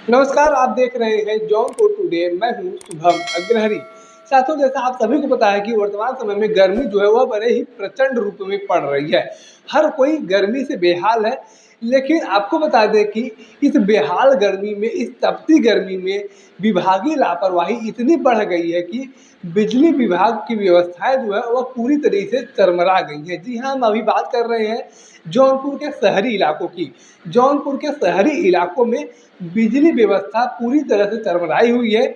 नमस्कार, आप देख रहे हैं जौनपुर टुडे। मैं हूं शुभम अग्रहरी। साथियों, जैसा आप सभी को पता है कि वर्तमान समय में गर्मी जो है वह बड़े ही प्रचंड रूप में पड़ रही है। हर कोई गर्मी से बेहाल है। लेकिन आपको बता दें कि इस बेहाल गर्मी में, इस तपती गर्मी में विभागीय लापरवाही इतनी बढ़ गई है कि बिजली विभाग की व्यवस्थाएं जो है वह पूरी तरीके से चरमरा गई हैं। जी हाँ, हम अभी बात कर रहे हैं जौनपुर के शहरी इलाकों की। जौनपुर के शहरी इलाकों में बिजली व्यवस्था पूरी तरह से चरमराई हुई है।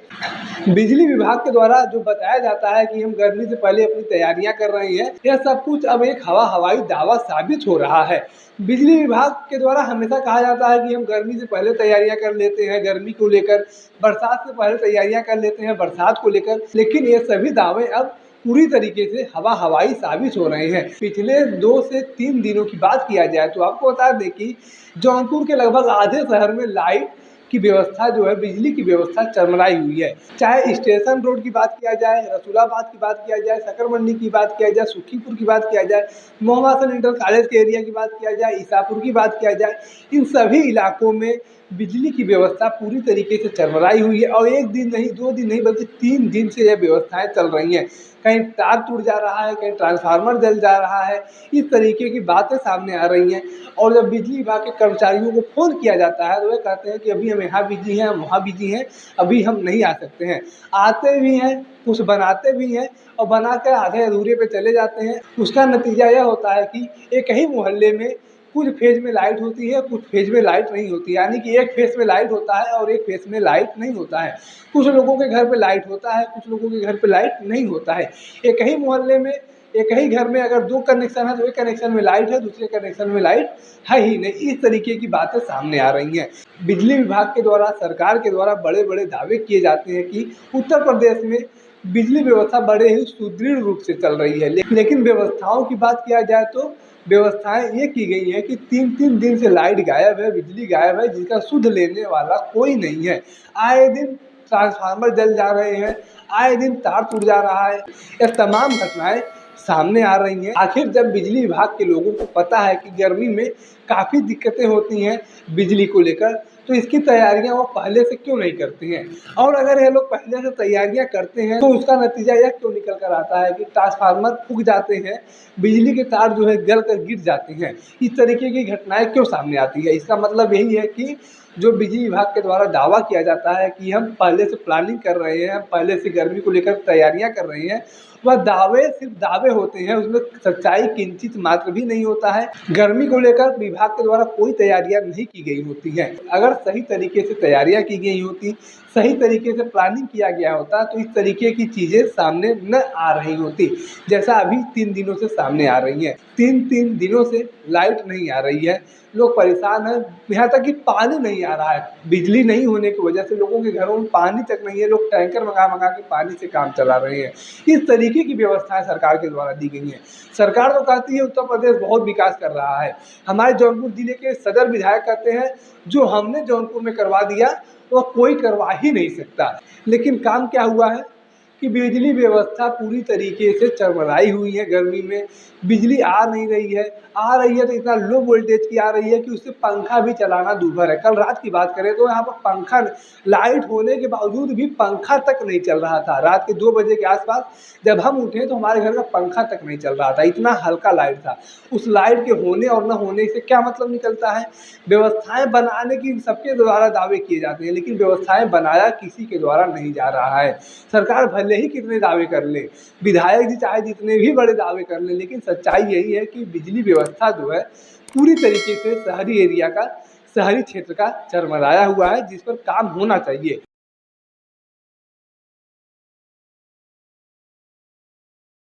बिजली विभाग के द्वारा जो बताया जाता है कि हम गर्मी से पहले अपनी तैयारियां कर रहे हैं, यह सब कुछ अब एक हवाई दावा साबित हो रहा है। बिजली विभाग के द्वारा हमेशा कहा जाता है कि हम गर्मी से पहले तैयारियां कर लेते हैं गर्मी को लेकर, बरसात से पहले तैयारियां कर लेते हैं बरसात को लेकर, लेकिन ये सभी दावे अब पूरी तरीके से हवाई साबित हो रहे हैं। पिछले 2 से 3 दिनों की बात किया जाए तो आपको बता दें कि जौनपुर के लगभग आधे शहर में लाइट की व्यवस्था जो है, बिजली की व्यवस्था चरमराई हुई है। चाहे स्टेशन रोड की बात किया जाए, रसूलाबाद की बात किया जाए, शक्कर मंडी की बात किया जाए, सुखीपुर की बात किया जाए, मोहम्मद इंटर कॉलेज के एरिया की बात किया जाए, ईसापुर की बात किया जाए, इन सभी इलाकों में बिजली की व्यवस्था पूरी तरीके से चरमराई हुई है। और 1 दिन नहीं, 2 दिन नहीं, बल्कि 3 दिन से यह व्यवस्थाएं चल रही हैं। कहीं तार टूट जा रहा है, कहीं ट्रांसफार्मर जल जा रहा है, इस तरीके की बातें सामने आ रही हैं। और जब बिजली विभाग के कर्मचारियों को फ़ोन किया जाता है तो वे कहते हैं कि अभी हम यहाँ बिजी हैं, हम वहाँ बिजी हैं, अभी हम नहीं आ सकते हैं। आते भी हैं, कुछ बनाते भी हैं और बना कर आधे अधूरे पे चले जाते हैं। उसका नतीजा यह होता है कि एक ही मोहल्ले में कुछ फेज में लाइट होती है, कुछ फेज में लाइट नहीं होती, यानी कि एक फेज में लाइट होता है और एक फेज में लाइट नहीं होता है। कुछ लोगों के घर पे लाइट होता है, कुछ लोगों के घर पे लाइट नहीं होता है। एक ही मोहल्ले में, एक ही घर में अगर 2 कनेक्शन है तो एक कनेक्शन में लाइट है, दूसरे कनेक्शन में लाइट है ही नहीं। इस तरीके की बातें सामने आ रही हैं। बिजली विभाग के द्वारा, सरकार के द्वारा बड़े-बड़े दावे किए जाते हैं कि उत्तर प्रदेश में बिजली व्यवस्था बड़े ही सुदृढ़ रूप से चल रही है। लेकिन व्यवस्थाओं की बात किया जाए तो व्यवस्थाएं ये की गई हैं कि 3-3 दिन से लाइट गायब है, बिजली गायब है, जिसका सुध लेने वाला कोई नहीं है। आए दिन ट्रांसफार्मर जल जा रहे हैं, आए दिन तार टूट जा रहा है। यह तमाम घटनाएं सामने आ रही हैं। आखिर जब बिजली विभाग के लोगों को पता है कि गर्मी में काफ़ी दिक्कतें होती हैं बिजली को लेकर, तो इसकी तैयारियां वो पहले से क्यों नहीं करते हैं? और अगर ये लोग पहले से तैयारियां करते हैं तो उसका नतीजा यह क्यों निकल कर आता है कि ट्रांसफार्मर फूक जाते हैं, बिजली के तार जो है गल कर गिर जाते हैं। इस तरीके की घटनाएं क्यों सामने आती है? इसका मतलब यही है कि जो बिजली विभाग के द्वारा दावा किया जाता है कि हम पहले से प्लानिंग कर रहे हैं, हम पहले से गर्मी को लेकर तैयारियां कर रहे हैं, वह दावे सिर्फ दावे होते हैं, उसमें सच्चाई किंचित मात्र भी नहीं होता है। गर्मी को लेकर विभाग के द्वारा कोई तैयारियां नहीं की गई होती हैं। अगर सही तरीके से तैयारियां की गई होती, सही तरीके से प्लानिंग किया गया होता तो इस तरीके की चीज़ें सामने न आ रही होती, जैसा अभी 3 दिनों से सामने आ रही हैं। 3-3 दिनों से लाइट नहीं आ रही है, लोग परेशान हैं, यहाँ तक कि पानी नहीं आ रहा है। बिजली नहीं होने की वजह से लोगों के घरों में पानी तक नहीं है, लोग टैंकर मंगा के पानी से काम चला रहे हैं। इस तरीके की व्यवस्थाएं सरकार के द्वारा दी गई हैं। सरकार तो कहती है उत्तर प्रदेश बहुत विकास कर रहा है। हमारे जौनपुर जिले के सदर विधायक कहते हैं जो हमने जौनपुर में करवा दिया वह कोई करवा ही नहीं सकता। लेकिन काम क्या हुआ है कि बिजली व्यवस्था पूरी तरीके से चरमराई हुई है। गर्मी में बिजली आ नहीं रही है, आ रही है तो इतना लो वोल्टेज की आ रही है कि उससे पंखा भी चलाना दूभर है। कल रात की बात करें तो यहाँ पर पंखा, लाइट होने के बावजूद भी पंखा तक नहीं चल रहा था। रात के 2 बजे के आसपास जब हम उठे तो हमारे घर का पंखा तक नहीं चल रहा था, इतना हल्का लाइट था। उस लाइट के होने और न होने से क्या मतलब निकलता है? व्यवस्थाएं बनाने की सबके द्वारा दावे किए जाते हैं, लेकिन व्यवस्थाएं बनाया किसी के द्वारा नहीं जा रहा है। सरकार भले ही कितने दावे कर ले, विधायक जी चाहे जितने भी बड़े दावे कर लें, लेकिन सच्चाई यही है कि बिजली व्यवस्था जो है पूरी तरीके से शहरी एरिया का, शहरी क्षेत्र का चरमराया हुआ है, जिस पर काम होना चाहिए।